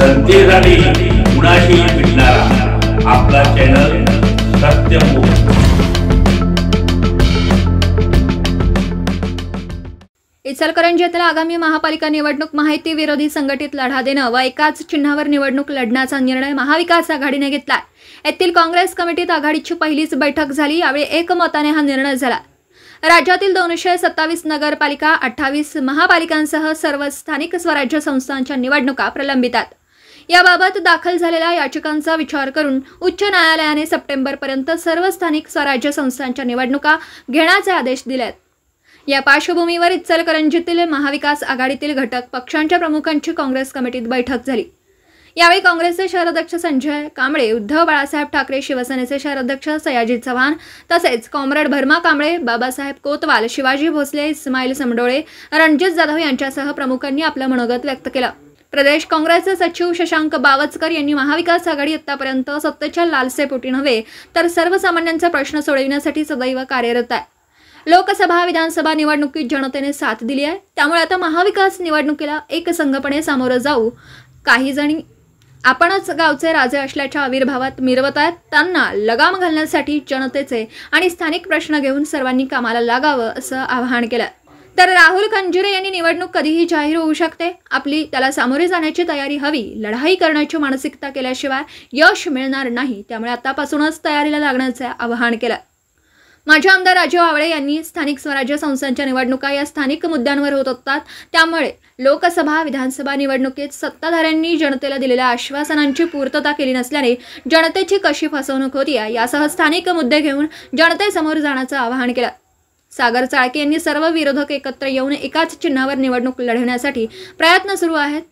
जनतेसाठी कुणाशी भेटणारा आपला चॅनल सत्यमुख। इचलकरंजी येथील आगामी महापालिका निवडणूक माहिती विरोधी संघटित लढा देणं व एकाच चिन्हावर निवडणूक लढण्याचा निर्णय महाविकास आघाडीने घेतलाय। येथील काँग्रेस कमिटीत आघाडीची पहिलीच बैठक झाली। यावेळी एकमताने हा निर्णय झाला। राज्यातील 227 नगरपालिका 28 महापालिकांसह सर्व स्थानिक स्वराज्य संस्थांच्या निवडणुका प्रलंबित आहेत। याबाबत दाखल झालेल्या याचिकांचा विचार करून उच्च न्यायालयाने सप्टेंबरपर्यंत सर्व स्थानिक स्वराज्य संस्थांच्या निवडणुका घेण्याचे आदेश दिले आहेत। या पार्श्वभूमीवर इचलकरंजीतील महाविकास आघाडीतील घटक पक्षांच्या प्रमुखांची काँग्रेस कमिटीत बैठक झाली। यावेळी काँग्रेसचे शहराध्यक्ष संजय कांबळे, उद्धव बाळासाहेब ठाकरे, शिवसेनेचे शहराध्यक्ष सयाजी चव्हाण तसेच कॉम्रेड भरमा कांबळे, बाबासाहेब कोतवाल, शिवाजी भोसले, इस्माईल समडोळे, रणजित जाधव यांच्यासह प्रमुखांनी आपलं मनोगत व्यक्त केलं। प्रदेश काँग्रेसचे सचिव शशांक बावचकर यांनी महाविकास आघाडी आतापर्यंत सत्तेच्या लालसेपोटी नव्हे तर सर्वसामान्यांचे प्रश्न सोडविण्यासाठी सदैव कार्यरत आहे। लोकसभा विधानसभा निवडणुकीत जनतेने साथ दिली आहे, त्यामुळे आता महाविकास निवडणुकीला एकसंघपणे सामोरं जाऊ। काही जणी आपणच गावचे राजे असल्याच्या आविर्भावात मिरवत आहेत, त्यांना लगाम घालण्यासाठी जनतेचे आणि स्थानिक प्रश्न घेऊन सर्वांनी कामाला लागावं असं आवाहन केलं। तर राहुल खंजिरे यांनी निवडणूक कधीही जाहीर होऊ शकते, आपली त्याला सामोरे जाण्याची तयारी हवी, लढाई करण्याची मानसिकता केल्याशिवाय यश मिळणार नाही, त्यामुळे आतापासूनच तयारीला लागण्याचे आवाहन केलं। माजी आमदार राजू आवळे यांनी स्थानिक स्वराज्य संस्थांच्या निवडणुका या स्थानिक मुद्द्यांवर होत असतात, त्यामुळे लोकसभा विधानसभा निवडणुकीत सत्ताधाऱ्यांनी जनतेला दिलेल्या आश्वासनांची पूर्तता केली नसल्याने जनतेची कशी फसवणूक होती यासह स्थानिक मुद्दे घेऊन जनतेसमोर जाण्याचं आवाहन केलं। सागर चाळके यांनी सर्व विरोधक एकत्र येऊन एकाच चिन्हावर निवडणूक लढवण्यासाठी प्रयत्न सुरू आहेत,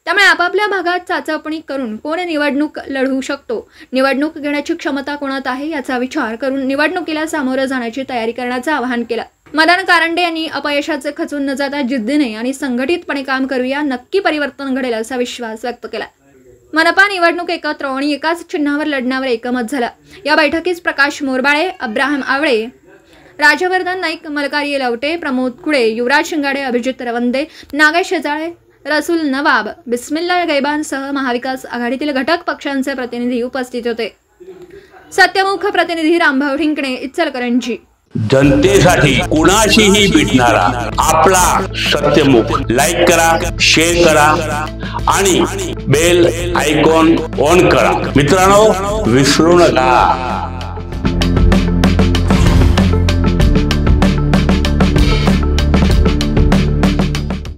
त्यामुळे आपापल्या भागात चाचपणी करून कोण निवडणूक लढवू शकतो, निवडणूक घेण्याची क्षमता कोणात आहे याचा विचार करून निवडणुकीला सामोरं जाण्याची तयारी करण्याचं आवाहन केलं। मदन कारंडे यांनी अपयशाचे खचून न जाता जिद्दीने आणि संघटितपणे काम करूया, नक्की परिवर्तन घडेल असा विश्वास व्यक्त केला। मनपा निवडणूक एकत्र आणि एकाच चिन्हावर लढण्यावर एकमत झालं। या बैठकीस प्रकाश मोरबाळे, अब्राहम आवळे, राजवर्धन नाईक, मलकारी लवटे, प्रमोद कुळे, युवराज शिंगाडे, अभिजित रवंदे, नागेश शेजाळे, रसूल नवाब, बिस्मिल्ला गैबांसह महाविकास आघाडीतील घटक पक्षांचे प्रतिनिधी उपस्थित होते। सत्यमुख प्रतिनिधी रामभाऊ ठिंकणे, इचलकरंजी। जनतेसाठी कुणाशीही भेटणारा आपला सत्यमुख। लाईक करा, शेअर करा आणि बेल आयकॉन ऑन करा। मित्रांनो, विसरू नका।